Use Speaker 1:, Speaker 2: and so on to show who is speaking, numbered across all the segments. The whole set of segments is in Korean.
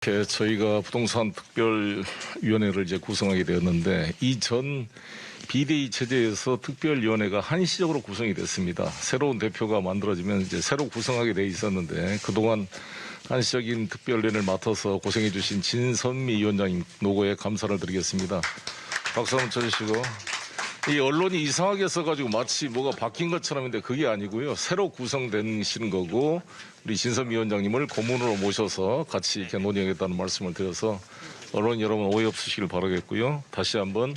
Speaker 1: 이렇게 저희가 부동산 특별위원회를 이제 구성하게 되었는데 이전 비대위 체제에서 특별위원회가 한시적으로 구성이 됐습니다. 새로운 대표가 만들어지면 이제 새로 구성하게 돼 있었는데 그동안 한시적인 특별위원회를 맡아서 고생해 주신 진선미 위원장님 노고에 감사를 드리겠습니다. 박수 한번 쳐주시고. 이 언론이 이상하게 써가지고 마치 뭐가 바뀐 것처럼인데 그게 아니고요. 새로 구성되신 거고 우리 진선미 위원장님을 고문으로 모셔서 같이 이렇게 논의하겠다는 말씀을 드려서 언론 여러분 오해 없으시길 바라겠고요. 다시 한번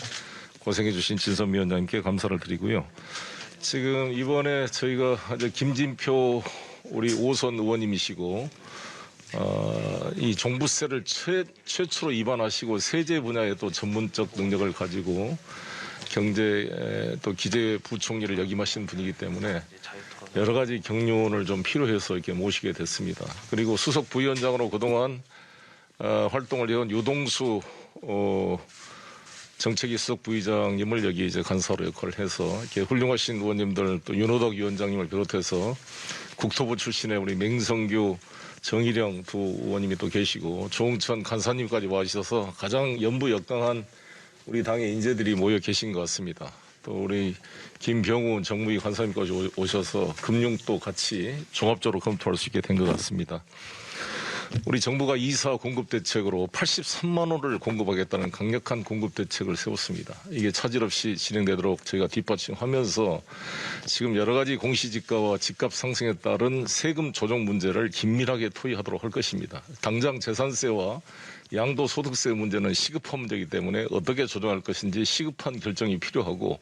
Speaker 1: 고생해 주신 진선미 위원장님께 감사를 드리고요. 지금 이번에 저희가 이제 김진표 우리 5선 의원님이시고 이 종부세를 최초로 입안하시고 세제 분야에 또 전문적 능력을 가지고 경제 또 기재부총리를 역임하신 분이기 때문에 여러 가지 경륜을 좀 필요해서 이렇게 모시게 됐습니다. 그리고 수석 부위원장으로 그동안 활동을 해온 유동수 정책위 수석 부의장님을 여기 이제 간사로 역할을 해서 이렇게 훌륭하신 의원님들 또 윤호덕 위원장님을 비롯해서 국토부 출신의 우리 맹성규 정일영 두 의원님이 또 계시고 조홍천 간사님까지 와 주셔서 가장 연부역강한 우리 당의 인재들이 모여 계신 것 같습니다. 또 우리 김병훈 정무위 간사님까지 오셔서 금융도 같이 종합적으로 검토할 수 있게 된 것 같습니다. 우리 정부가 이사 공급 대책으로 83만 원을 공급하겠다는 강력한 공급 대책을 세웠습니다. 이게 차질 없이 진행되도록 저희가 뒷받침하면서 지금 여러 가지 공시지가와 집값 상승에 따른 세금 조정 문제를 긴밀하게 토의하도록 할 것입니다. 당장 재산세와 양도소득세 문제는 시급한 문제이기 때문에 어떻게 조정할 것인지 시급한 결정이 필요하고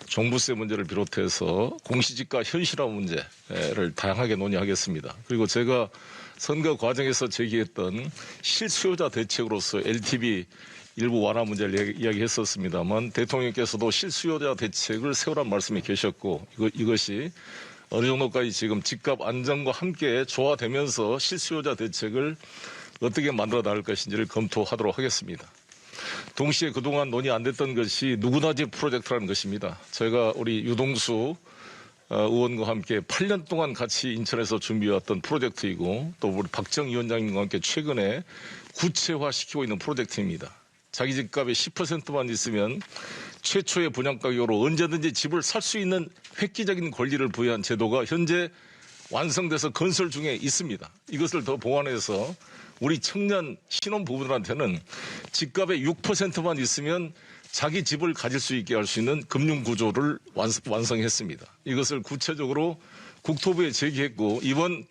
Speaker 1: 종부세 문제를 비롯해서 공시지가 현실화 문제를 다양하게 논의하겠습니다. 그리고 제가 선거 과정에서 제기했던 실수요자 대책으로서 LTV 일부 완화 문제를 이야기했었습니다만 대통령께서도 실수요자 대책을 세우라는 말씀이 계셨고 이것이 어느 정도까지 지금 집값 안정과 함께 조화되면서 실수요자 대책을 어떻게 만들어 나갈 것인지를 검토하도록 하겠습니다. 동시에 그동안 논의 안 됐던 것이 누구나 집 프로젝트라는 것입니다. 저희가 우리 유동수 의원과 함께 8년 동안 같이 인천에서 준비해왔던 프로젝트이고 또 우리 박정 위원장님과 함께 최근에 구체화시키고 있는 프로젝트입니다. 자기 집값의 10%만 있으면 최초의 분양가격으로 언제든지 집을 살 수 있는 획기적인 권리를 부여한 제도가 현재 완성돼서 건설 중에 있습니다. 이것을 더 보완해서 우리 청년 신혼부부들한테는 집값의 6%만 있으면 자기 집을 가질 수 있게 할 수 있는 금융구조를 완성했습니다. 이것을 구체적으로 국토부에 제기했고 이번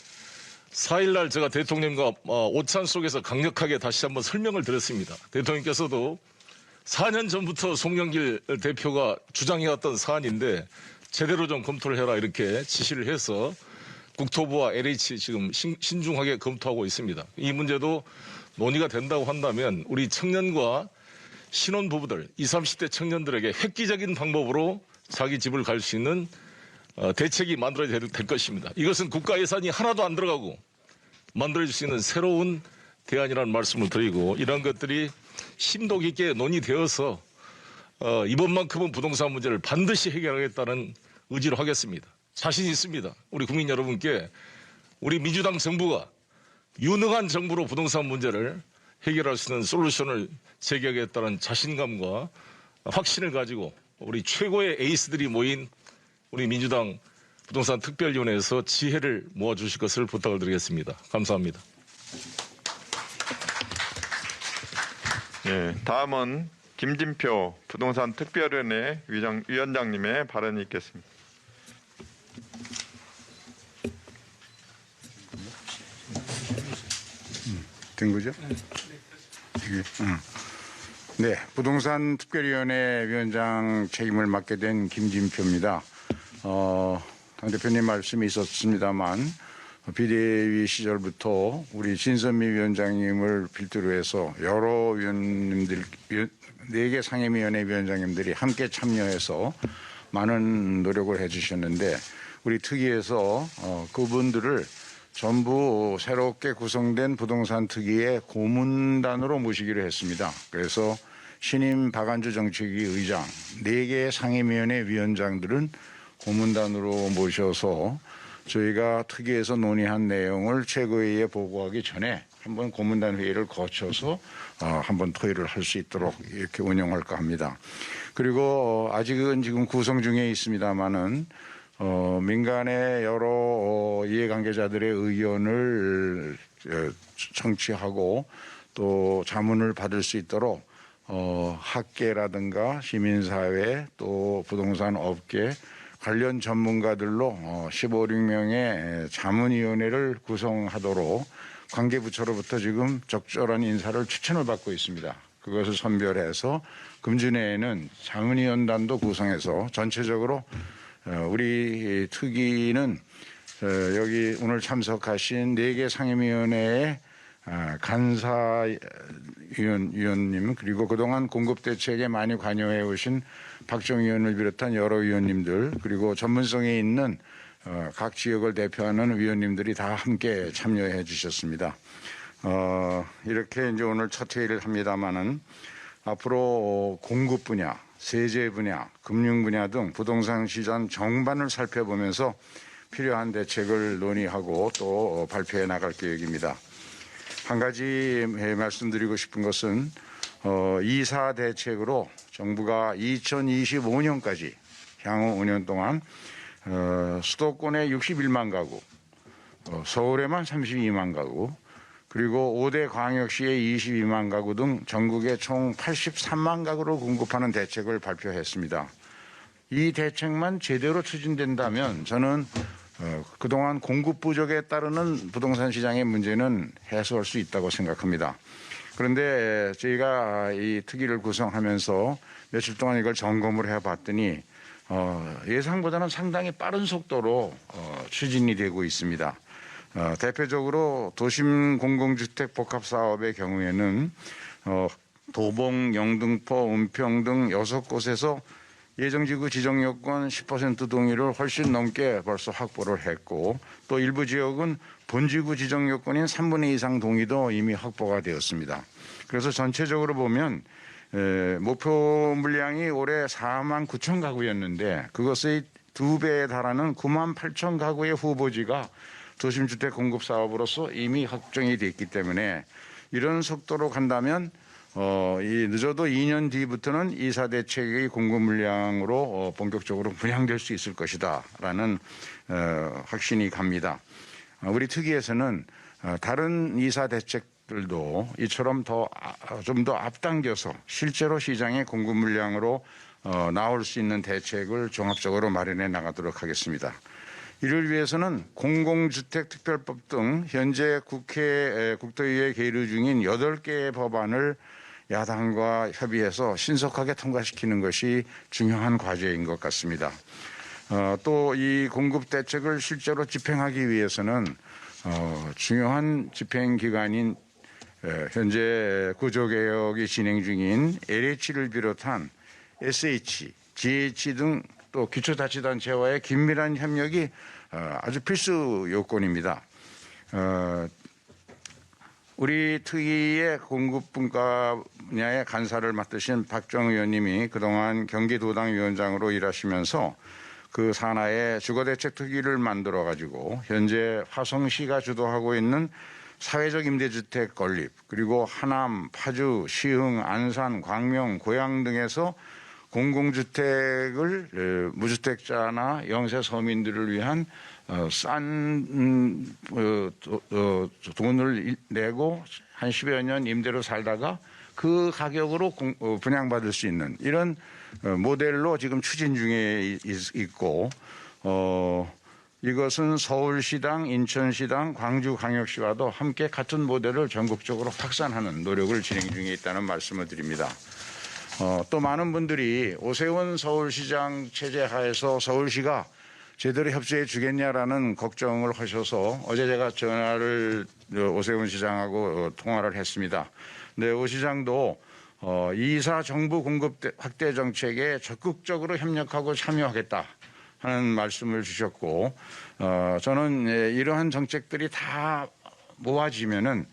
Speaker 1: 4일날 제가 대통령과 오찬 속에서 강력하게 다시 한번 설명을 드렸습니다. 대통령께서도 4년 전부터 송영길 대표가 주장해왔던 사안인데 제대로 좀 검토를 해라 이렇게 지시를 해서 국토부와 LH 지금 신중하게 검토하고 있습니다. 이 문제도 논의가 된다고 한다면 우리 청년과 신혼부부들, 20, 30대 청년들에게 획기적인 방법으로 자기 집을 갈 수 있는 대책이 만들어야 될 것입니다. 이것은 국가 예산이 하나도 안 들어가고 만들어질 수 있는 새로운 대안이라는 말씀을 드리고 이런 것들이 심도 깊게 논의되어서 이번만큼은 부동산 문제를 반드시 해결하겠다는 의지로 하겠습니다. 자신 있습니다. 우리 국민 여러분께 우리 민주당 정부가 유능한 정부로 부동산 문제를 해결할 수 있는 솔루션을 제기하겠다는 자신감과 확신을 가지고 우리 최고의 에이스들이 모인 우리 민주당 부동산 특별위원회에서 지혜를 모아주실 것을 부탁을 드리겠습니다. 감사합니다.
Speaker 2: 네, 다음은 김진표 부동산 특별위원회 위원장님의 발언이 있겠습니다.
Speaker 3: 된 거죠? 네, 부동산 특별위원회 위원장 책임을 맡게 된 김진표입니다. 당 대표님 말씀이 있었습니다만 비대위 시절부터 우리 진선미 위원장님을 필두로 해서 여러 위원님들 4개 상임위원회 위원장님들이 함께 참여해서 많은 노력을 해주셨는데 우리 특위에서 그분들을 전부 새롭게 구성된 부동산 특위의 고문단으로 모시기로 했습니다. 그래서 신임 박안주 정책위 의장, 4개의 상임위원회 위원장들은 고문단으로 모셔서 저희가 특위에서 논의한 내용을 최고위에 보고하기 전에 한번 고문단 회의를 거쳐서 한번 토의를 할 수 있도록 이렇게 운영할까 합니다. 그리고 아직은 지금 구성 중에 있습니다만은 민간의 여러 이해관계자들의 의견을 청취하고 또 자문을 받을 수 있도록 학계라든가 시민사회 또 부동산 업계 관련 전문가들로 15, 16명의 자문위원회를 구성하도록 관계부처로부터 지금 적절한 인사를 추천을 받고 있습니다. 그것을 선별해서 금주 내에는 자문위원단도 구성해서 전체적으로 우리 특위는 여기 오늘 참석하신 4개 상임위원회의 간사위원님 그리고 그동안 공급대책에 많이 관여해 오신 박정 의원을 비롯한 여러 위원님들 그리고 전문성이 있는 각 지역을 대표하는 위원님들이 다 함께 참여해 주셨습니다. 이렇게 이제 오늘 첫 회의를 합니다만은 앞으로 공급 분야, 세제 분야, 금융 분야 등 부동산 시장 전반을 살펴보면서 필요한 대책을 논의하고 또 발표해 나갈 계획입니다. 한 가지 말씀드리고 싶은 것은 2사 대책으로 정부가 2025년까지 향후 5년 동안 수도권에 61만 가구, 서울에만 32만 가구, 그리고 5대 광역시에 22만 가구 등 전국에 총 83만 가구를 공급하는 대책을 발표했습니다. 이 대책만 제대로 추진된다면 저는 그동안 공급 부족에 따르는 부동산 시장의 문제는 해소할 수 있다고 생각합니다. 그런데 저희가 이 특위를 구성하면서 며칠 동안 이걸 점검을 해봤더니 예상보다는 상당히 빠른 속도로 추진이 되고 있습니다. 대표적으로 도심 공공주택 복합사업의 경우에는 도봉, 영등포, 은평 등 6곳에서 예정지구 지정요건 10% 동의를 훨씬 넘게 벌써 확보를 했고 또 일부 지역은 본지구 지정요건인 3분의 2 이상 동의도 이미 확보가 되었습니다. 그래서 전체적으로 보면 목표 물량이 올해 4만 9천 가구였는데 그것의 2배에 달하는 9만 8천 가구의 후보지가 도심주택 공급 사업으로서 이미 확정이 됐기 때문에 이런 속도로 간다면 늦어도 2년 뒤부터는 2사 대책의 공급 물량으로 본격적으로 분양될 수 있을 것이다라는 확신이 갑니다. 우리 특위에서는 다른 2사 대책들도 이처럼 좀 더 앞당겨서 실제로 시장의 공급 물량으로 나올 수 있는 대책을 종합적으로 마련해 나가도록 하겠습니다. 이를 위해서는 공공주택특별법 등 현재 국토위에 계류 중인 8개의 법안을 야당과 협의해서 신속하게 통과시키는 것이 중요한 과제인 것 같습니다. 또 이 공급 대책을 실제로 집행하기 위해서는 중요한 집행기관인 현재 구조개혁이 진행 중인 LH를 비롯한 SH, GH 등 또 기초자치단체와의 긴밀한 협력이 아주 필수 요건입니다. 우리 특위의 공급 분야의 간사를 맡으신 박정 의원님이 그동안 경기도당 위원장으로 일하시면서 그 산하에 주거대책 특위를 만들어 가지고 현재 화성시가 주도하고 있는 사회적 임대주택 건립 그리고 하남, 파주, 시흥, 안산, 광명, 고양 등에서 공공주택을 무주택자나 영세 서민들을 위한 싼 돈을 내고 한 10여 년 임대로 살다가 그 가격으로 분양받을 수 있는 이런 모델로 지금 추진 중에 있고 이것은 서울시당, 인천시당, 광주광역시와도 함께 같은 모델을 전국적으로 확산하는 노력을 진행 중에 있다는 말씀을 드립니다. 또 많은 분들이 오세훈 서울시장 체제 하에서 서울시가 제대로 협조해 주겠냐라는 걱정을 하셔서 어제 제가 전화를 오세훈 시장하고 통화를 했습니다. 네, 오 시장도 2사 정부 공급 확대 정책에 적극적으로 협력하고 참여하겠다 하는 말씀을 주셨고 저는 이러한 정책들이 다 모아지면은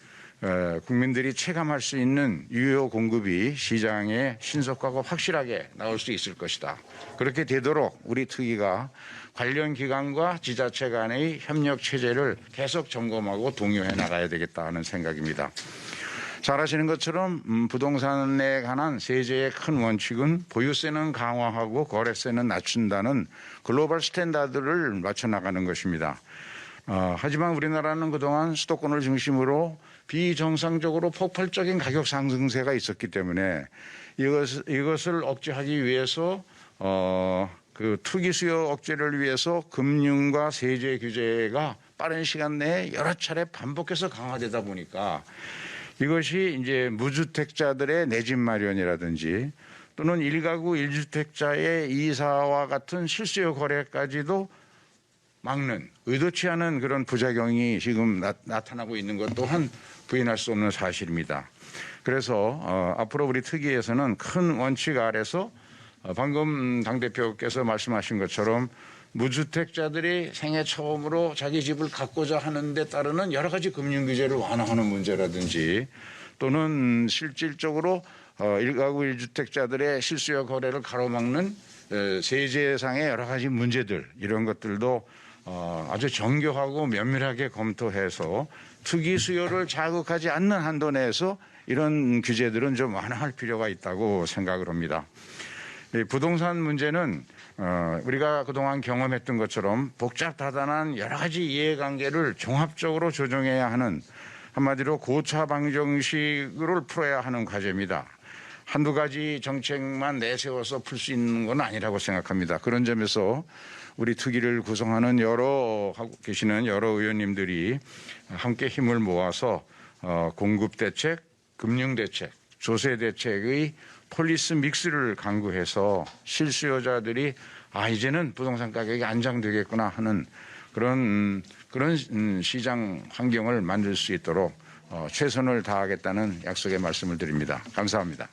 Speaker 3: 국민들이 체감할 수 있는 유효 공급이 시장에 신속하고 확실하게 나올 수 있을 것이다. 그렇게 되도록 우리 특위가 관련 기관과 지자체 간의 협력 체제를 계속 점검하고 동요해 나가야 되겠다 하는 생각입니다. 잘 아시는 것처럼 부동산에 관한 세제의 큰 원칙은 보유세는 강화하고 거래세는 낮춘다는 글로벌 스탠다드를 맞춰 나가는 것입니다. 하지만 우리나라는 그동안 수도권을 중심으로 비정상적으로 폭발적인 가격 상승세가 있었기 때문에 이것을 억제하기 위해서 그 투기 수요 억제를 위해서 금융과 세제 규제가 빠른 시간 내에 여러 차례 반복해서 강화되다 보니까 이것이 이제 무주택자들의 내 집 마련이라든지 또는 1가구 1주택자의 이사와 같은 실수요 거래까지도 막는 의도치 않은 그런 부작용이 지금 나타나고 있는 것 또한 부인할 수 없는 사실입니다. 그래서 앞으로 우리 특위에서는 큰 원칙 아래서 방금 당대표께서 말씀하신 것처럼 무주택자들이 생애 처음으로 자기 집을 갖고자 하는 데 따르는 여러 가지 금융 규제를 완화하는 문제라든지 또는 실질적으로 1가구 1주택자들의 실수요 거래를 가로막는 세제상의 여러 가지 문제들 이런 것들도 아주 정교하고 면밀하게 검토해서 투기 수요를 자극하지 않는 한도 내에서 이런 규제들은 좀 완화할 필요가 있다고 생각을 합니다. 부동산 문제는 우리가 그동안 경험했던 것처럼 복잡다단한 여러 가지 이해관계를 종합적으로 조정해야 하는 한마디로 고차 방정식을 풀어야 하는 과제입니다. 한두 가지 정책만 내세워서 풀 수 있는 건 아니라고 생각합니다. 그런 점에서 우리 특위를 구성하는 하고 계시는 여러 의원님들이 함께 힘을 모아서 공급대책, 금융대책, 조세대책의 폴리스 믹스를 강구해서 실수요자들이 이제는 부동산 가격이 안정되겠구나 하는 그런 시장 환경을 만들 수 있도록 최선을 다하겠다는 약속의 말씀을 드립니다. 감사합니다.